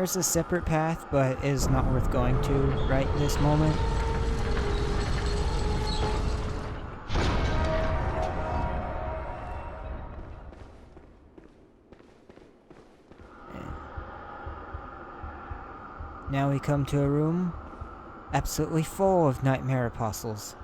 There's a separate path, but it is not worth going to right this moment. Now we come to a room absolutely full of nightmare apostles.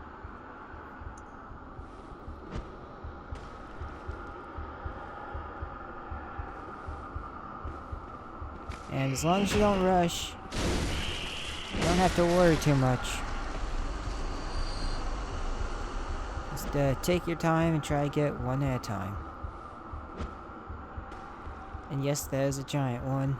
And as long as you don't rush, you don't have to worry too much. Just take your time and try to get one at a time. And yes, that is a giant one.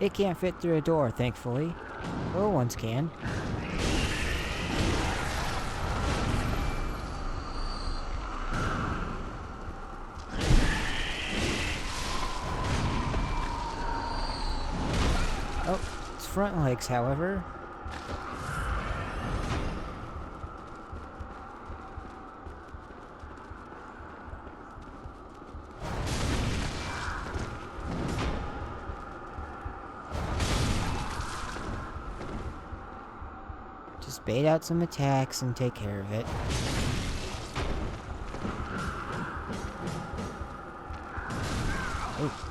It can't fit through a door, thankfully. Little ones can. Oh, its front legs, however. Just bait out some attacks and take care of it. Oh.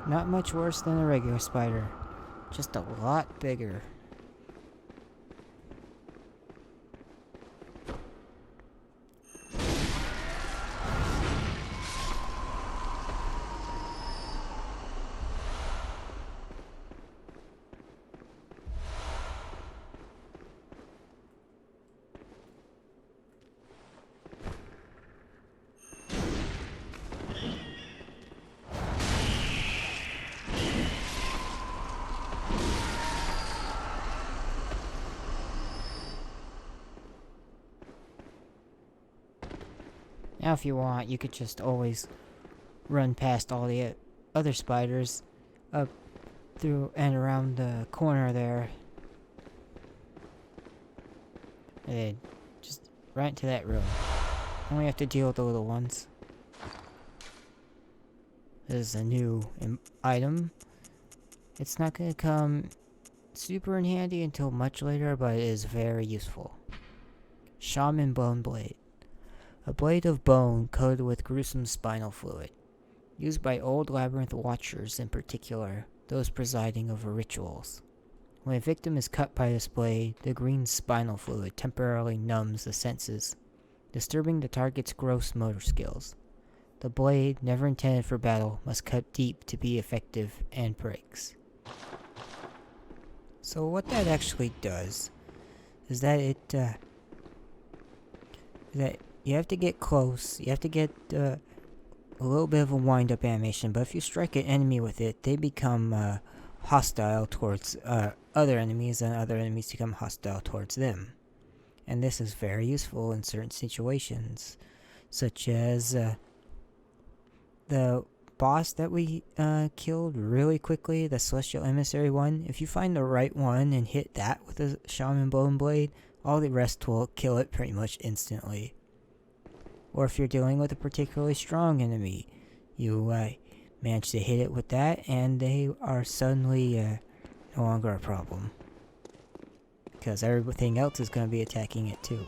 Not much worse than a regular spider, just a lot bigger. Now if you want, you could just always run past all the other spiders up through and around the corner there. And then just right into that room. Only have to deal with the little ones. This is a new item. It's not going to come super in handy until much later, but it is very useful. Shaman Bone Blade. A blade of bone coated with gruesome spinal fluid. Used by old labyrinth watchers in particular, those presiding over rituals. When a victim is cut by this blade, the green spinal fluid temporarily numbs the senses, disturbing the target's gross motor skills. The blade, never intended for battle, must cut deep to be effective and breaks. So what that actually does is that you have to get close, you have to get a little bit of a wind-up animation, but if you strike an enemy with it, they become hostile towards other enemies, and other enemies become hostile towards them. And this is very useful in certain situations, such as the boss that we killed really quickly, the Celestial Emissary one. If you find the right one and hit that with a Shaman Bone Blade, all the rest will kill it pretty much instantly. Or if you're dealing with a particularly strong enemy, you manage to hit it with that, and they are suddenly no longer a problem. Because everything else is going to be attacking it too.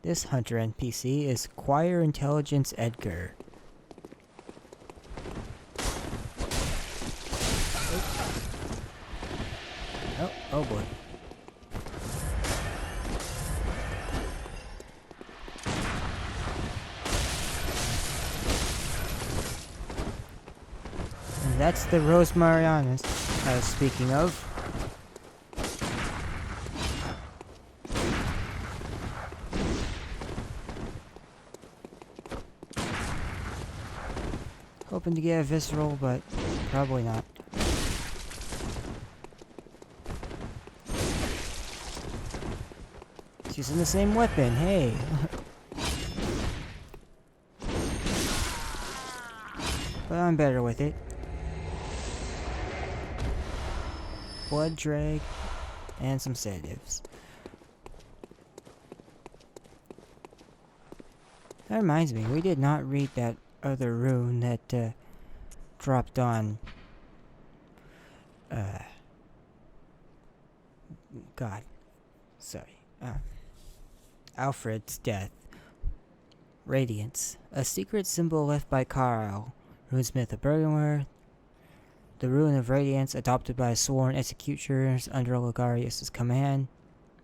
This hunter NPC is Choir Intelligence Edgar. Oh boy. And that's the Rose Marianas I was speaking of. Hoping to get a visceral, but probably not. It's using the same weapon, hey! But I'm better with it. Blood drag, and some sedatives. That reminds me, we did not read that other rune that dropped on God, sorry, Alfred's death. Radiance, a secret symbol left by Carl, runesmith of Bergenware. The rune of Radiance, adopted by sworn executioners under Logarius' command.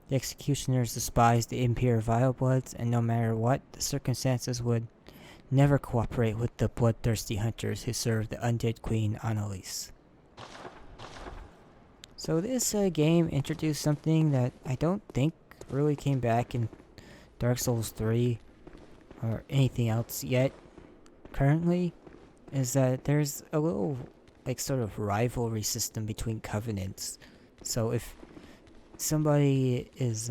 The executioners despised the impure Vilebloods, and no matter what the circumstances would never cooperate with the bloodthirsty hunters who served the undead queen Annalise. So this game introduced something that I don't think really came back in Dark Souls 3 or anything else yet currently, is that there's a little like sort of rivalry system between covenants. So if somebody is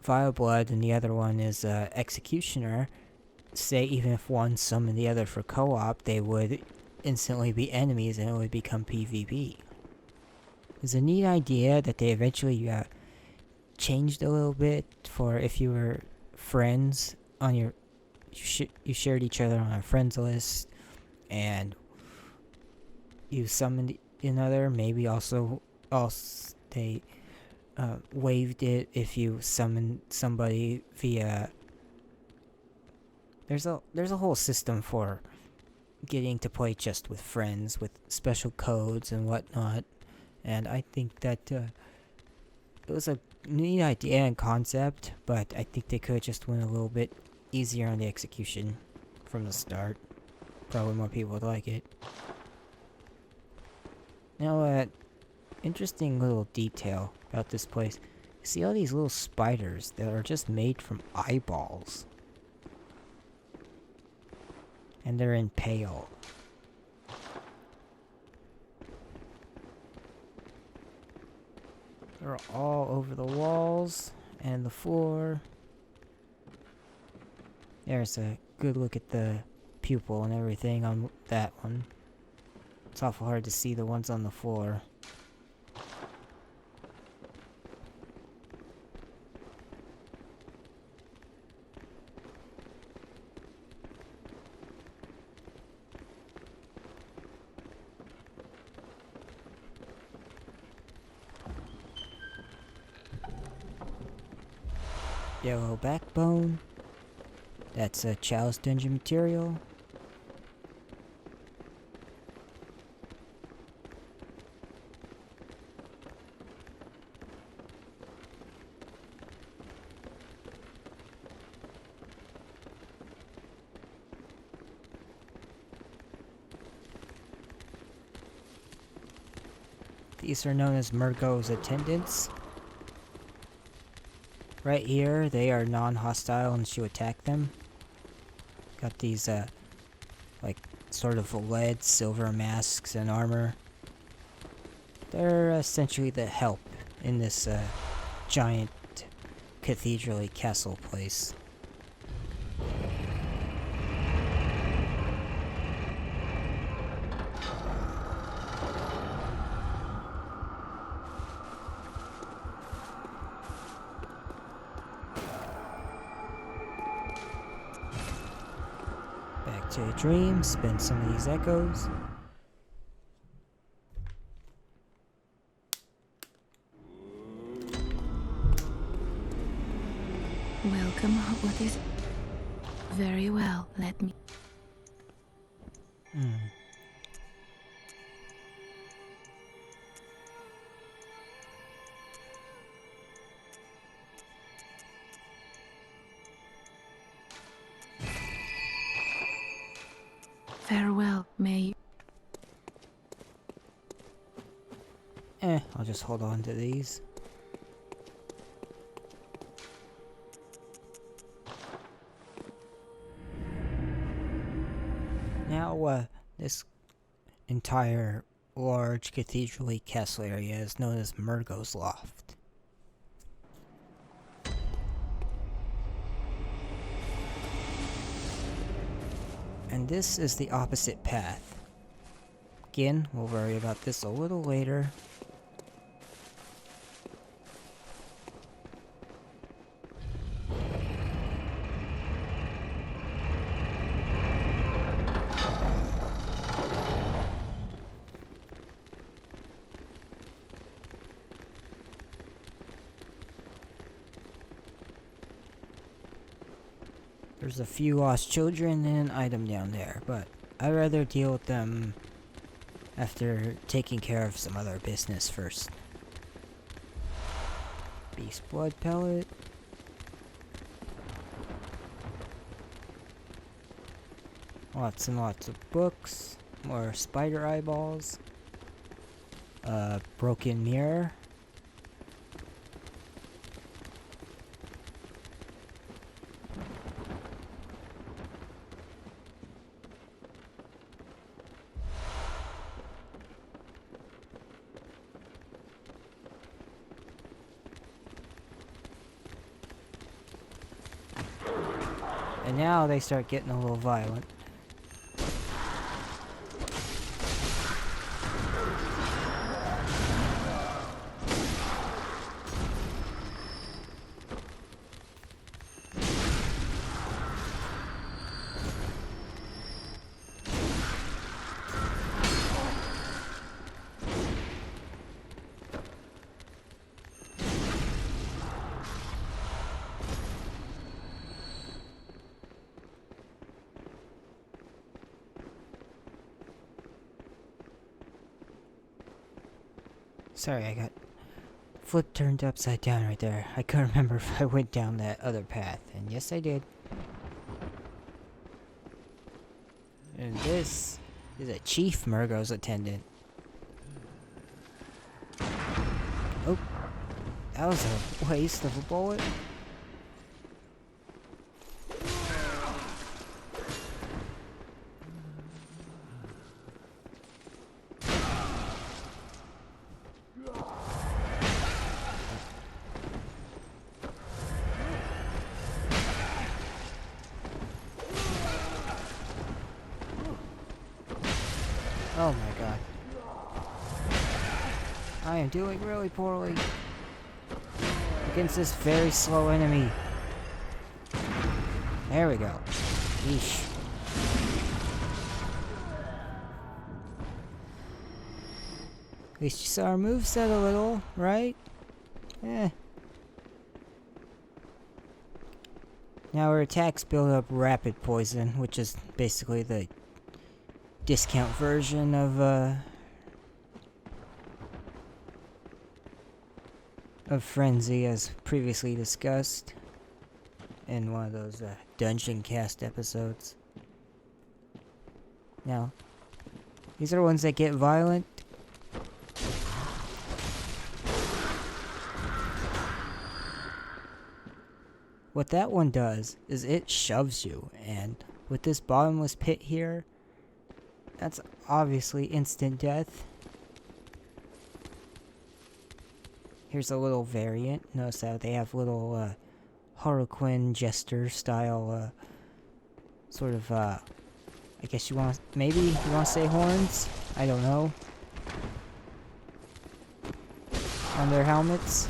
Vile Blood and the other one is Executioner, say even if one summoned the other for co-op, they would instantly be enemies and it would become PvP. It's a neat idea that they eventually changed a little bit for if you were friends on your you shared each other on a friends list and you summoned another, maybe also they waived it if you summoned somebody via there's a whole system for getting to play just with friends with special codes and whatnot, and I think that it was a neat idea and concept, but I think they could just went a little bit easier on the execution from the start. Probably more people would like it. Now, interesting little detail about this place. You see all these little spiders that are just made from eyeballs. And they're in pale. They're all over the walls and the floor. There's a good look at the pupil and everything on that one. It's awful hard to see the ones on the floor. Yellow backbone. That's a Chalice dungeon material. These are known as Murgo's attendants. Right here, they are non-hostile unless you attack them. Got these, like, sort of lead, silver masks and armor. They're essentially the help in this, giant cathedral-y castle place. Back to a dream, spend some of these echoes. Welcome, what is it? Very well, let me... Farewell, may you... I'll just hold on to these. Now, this entire large cathedral castle area is known as Murgo's Loft. And this is the opposite path. Again, we'll worry about this a little later. There's a few lost children and an item down there, but I'd rather deal with them after taking care of some other business first. Beast blood pellet. Lots and lots of books. More spider eyeballs. Broken mirror. And now they start getting a little violent. Sorry, I got flip turned upside down right there. I couldn't remember if I went down that other path, and yes I did. And this is a Chief Murgo's attendant. Oh, that was a waste of a bullet. Oh my god. I am doing really poorly against this very slow enemy. There we go. Yeesh. At least you saw our moveset a little, right? Eh. Now our attacks build up rapid poison, which is basically the discount version of Frenzy, as previously discussed in one of those Dungeon Cast episodes. Now, these are ones that get violent. What that one does is it shoves you, and with this bottomless pit here, that's obviously instant death. Here's a little variant. Notice how they have little Harlequin jester style sort of I guess you want maybe you want to say horns? I don't know. On their helmets.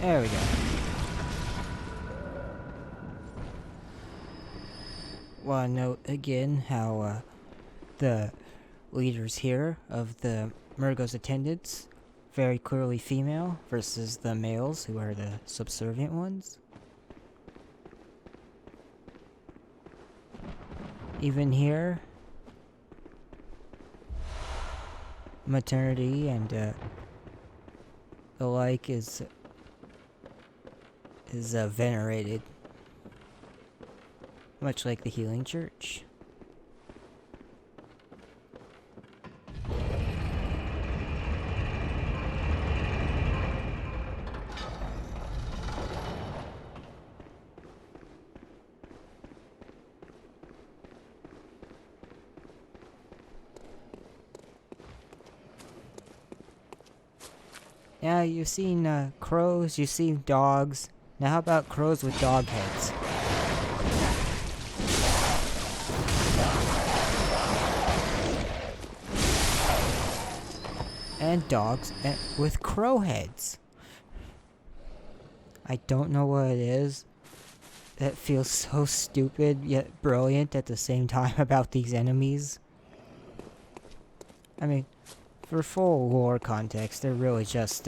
There we go. Want to note again how the leaders here of the Murgo's attendants very clearly female versus the males who are the subservient ones. Even here, maternity and the like is is venerated, much like the Healing Church. Yeah, you've seen crows, you've seen dogs. Now how about crows with dog heads? And dogs with crow heads. I don't know what it is. That feels so stupid yet brilliant at the same time about these enemies. I mean, for full lore context, they're really just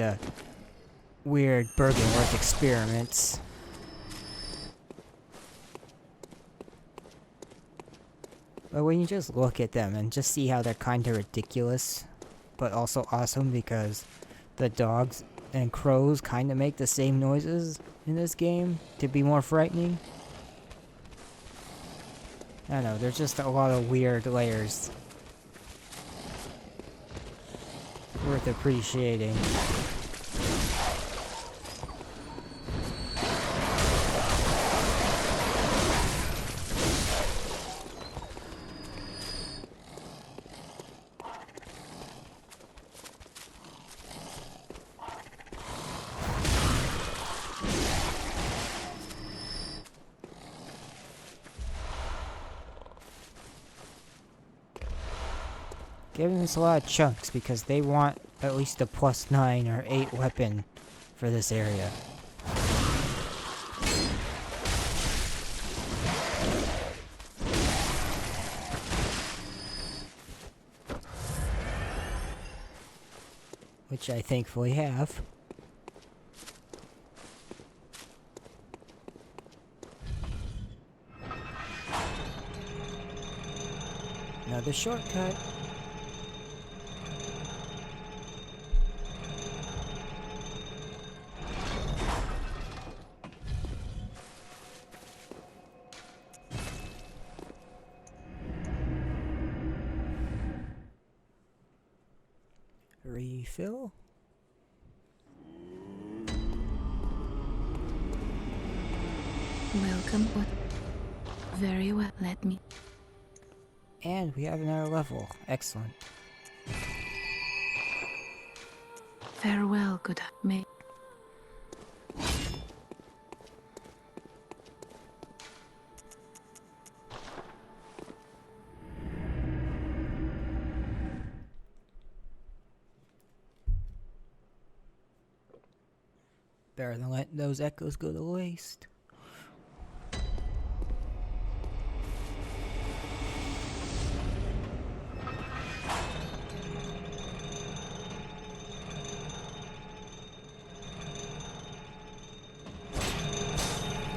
weird Bergenworth experiments. But when you just look at them and just see how they're kinda ridiculous, but also awesome because the dogs and crows kinda make the same noises in this game to be more frightening. I don't know, there's just a lot of weird layers worth appreciating. Giving us a lot of chunks because they want at least a +9 or 8 weapon for this area. Which I thankfully have. Another shortcut. Refill. Welcome. What? Very well. Let me. And we have another level. Excellent. Farewell, good may. Better than letting those echoes go to waste.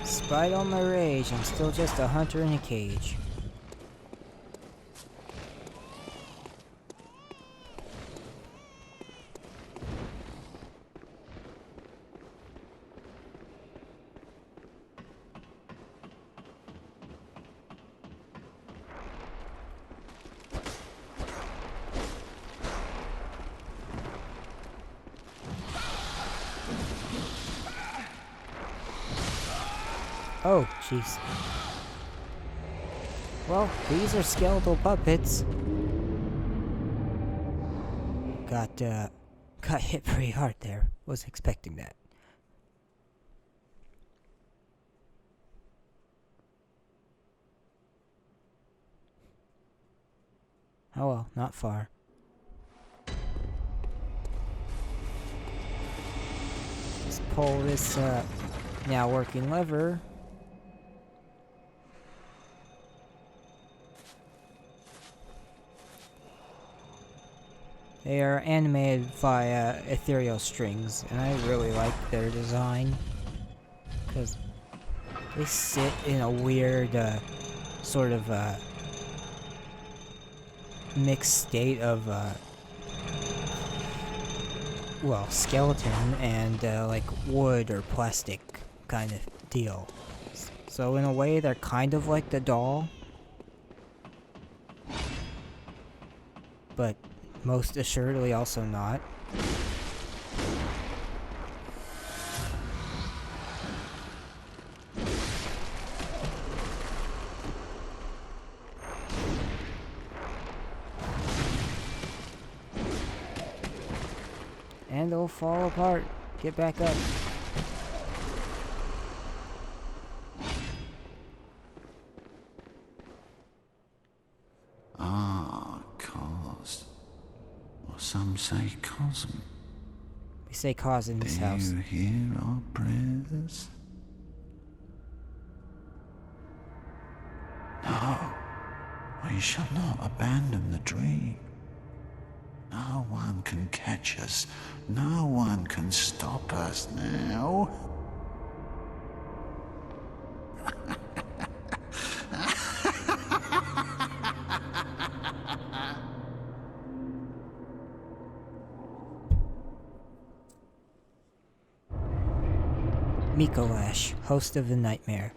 Despite all my rage, I'm still just a hunter in a cage. Oh, jeez. Well, these are skeletal puppets. Got hit pretty hard there. Wasn't expecting that. Oh well, not far. Let's pull this, now working lever. They are animated via ethereal strings, and I really like their design because they sit in a weird sort of mixed state of well, skeleton and like wood or plastic kind of deal. So in a way, they're kind of like the doll. But most assuredly also not. And they'll fall apart. Get back up. Cause. Or some say cosm. We say cause in this house. Do you hear our prayers? No, we shall not abandon the dream. No one can catch us. No one can stop us now. Micolashed, host of the nightmare.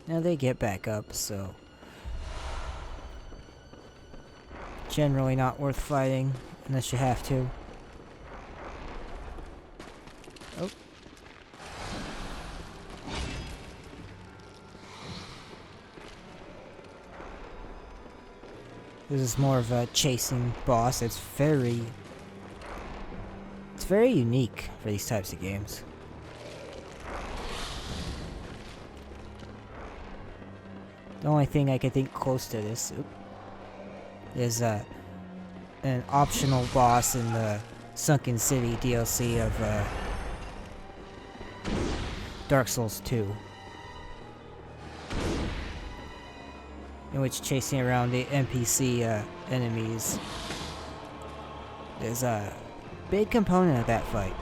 Now they get back up, so generally not worth fighting unless you have to. Oh. This is more of a chasing boss. It's very unique for these types of games. The only thing I could think close to this is an optional boss in the Sunken City DLC of Dark Souls 2. In which chasing around the NPC enemies is a big component of that fight.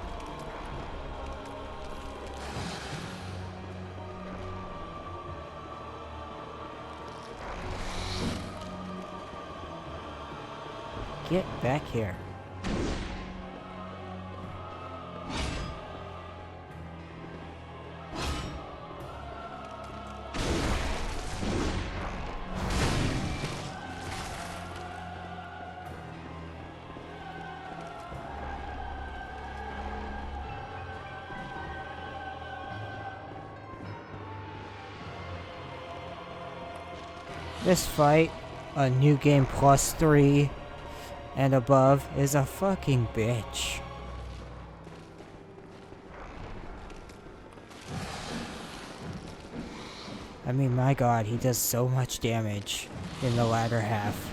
Get back here. This fight, a new game plus 3 and above, is a fucking bitch. I mean, my god, he does so much damage in the latter half.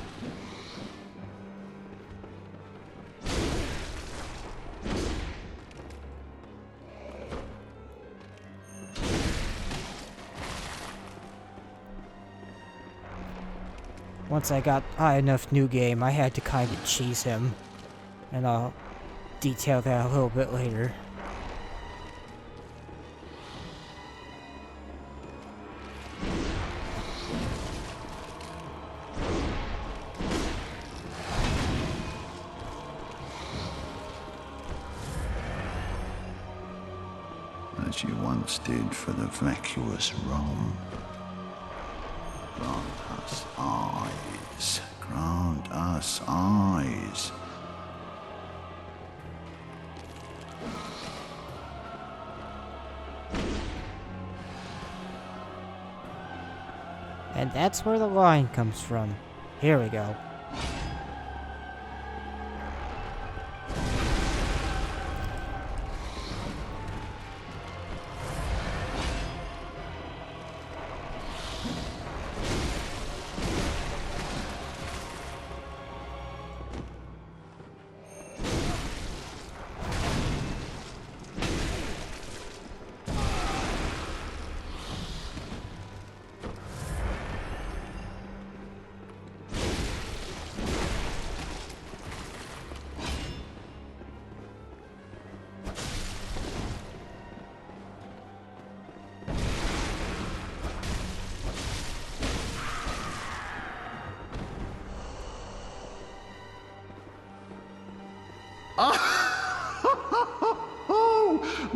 Once I got high enough new game, I had to kind of cheese him. And I'll detail that a little bit later. As you once did for the vacuous Rome. Grant us eyes. Grant us eyes. And that's where the line comes from. Here we go.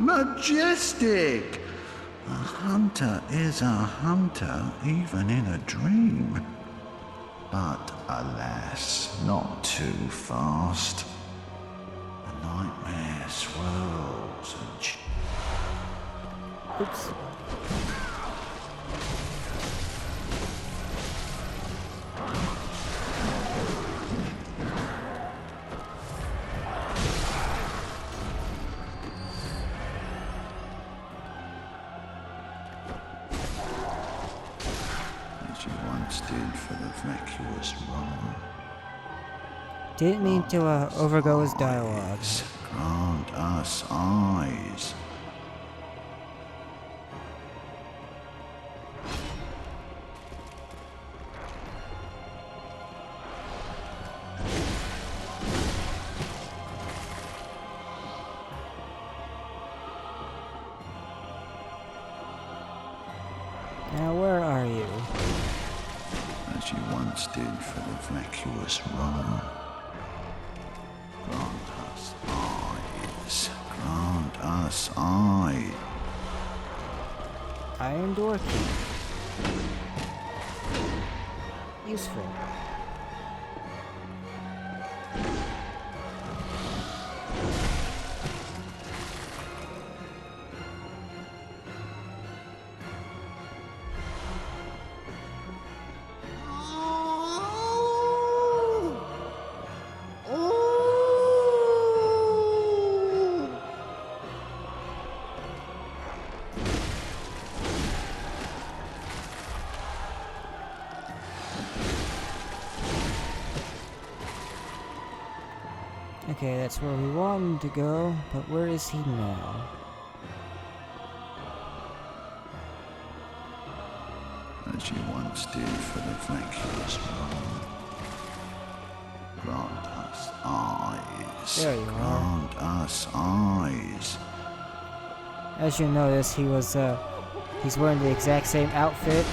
Majestic! A hunter is a hunter even in a dream. But alas, not too fast. The nightmare swirls and Oops. as you once did for the vacuous Rome. Didn't mean to overgo his dialogue. Grant us eyes. Now where are you? As you once did for the vacuous Rome. Grant us eyes. Grant us eyes. Iron door key. Useful. Okay, that's where we want him to go, but where is he now? As you once did for the vacuous Rome. Grant us eyes. There you are. Grant us eyes. As you notice, he's wearing the exact same outfit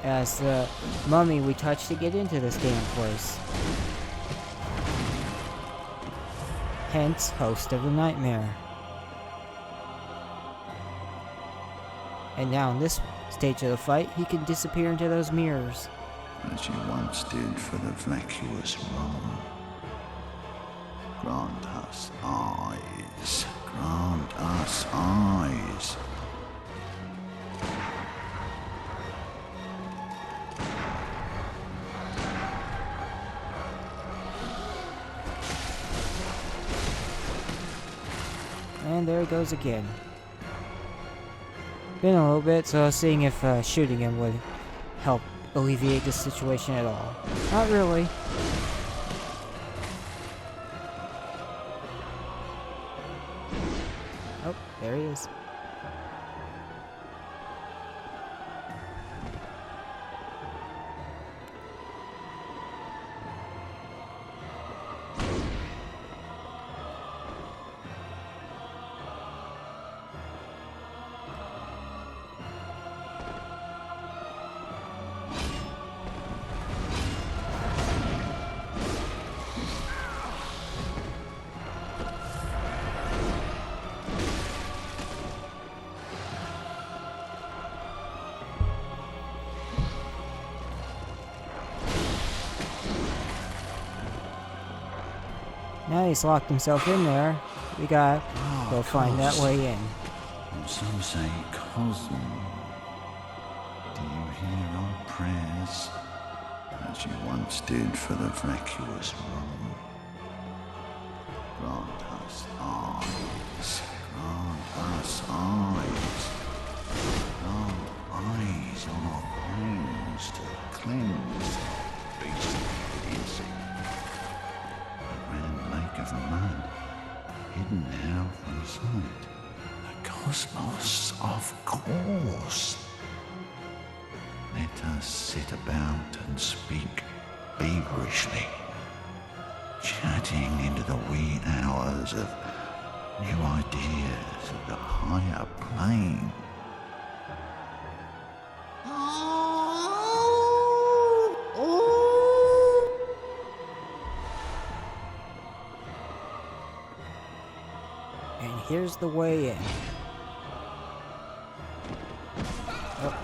as the mummy we touched to get into this damn place. Hence, host of the nightmare. And now in this stage of the fight, he can disappear into those mirrors. As you once did for the vacuous Rome. Grant us eyes. Grant us eyes. And there he goes again. Been a little bit, so I was seeing if shooting him would help alleviate the situation at all. Not really. Oh, there he is. Now he's locked himself in there. We gotta go find that way in. Some say Cosm. Do you hear our prayers? As you once did for the vacuous Rome. Grant us eyes. Grant us eyes. Grant eyes on our brains to cleanse our beastly insect. Lake of mud, hidden now from sight. The cosmos, of course. Let us sit about and speak feverishly, chatting into the wee hours of new ideas of the higher plane. here's the way in. Oh.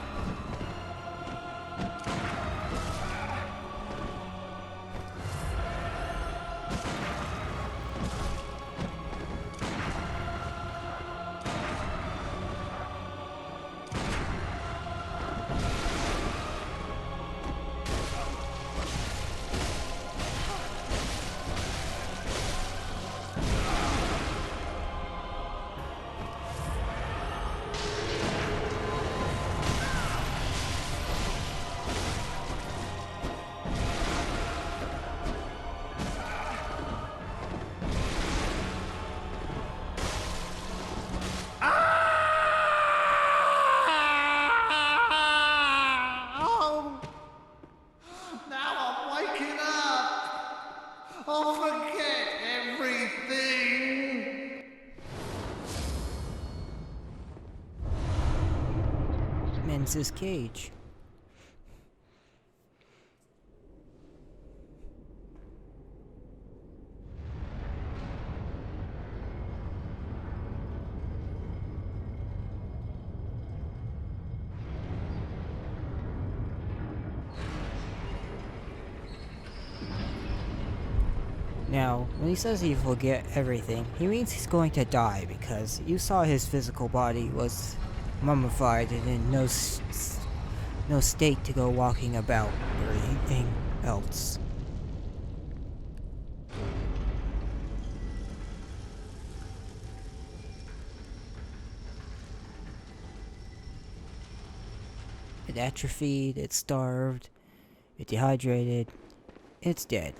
Oh! Now I'm waking up! I'll forget everything! Mends his cage. Now, when he says he'll forget everything, he means he's going to die because you saw his physical body was mummified and in no state to go walking about or anything else. It atrophied, it starved, it dehydrated, it's dead.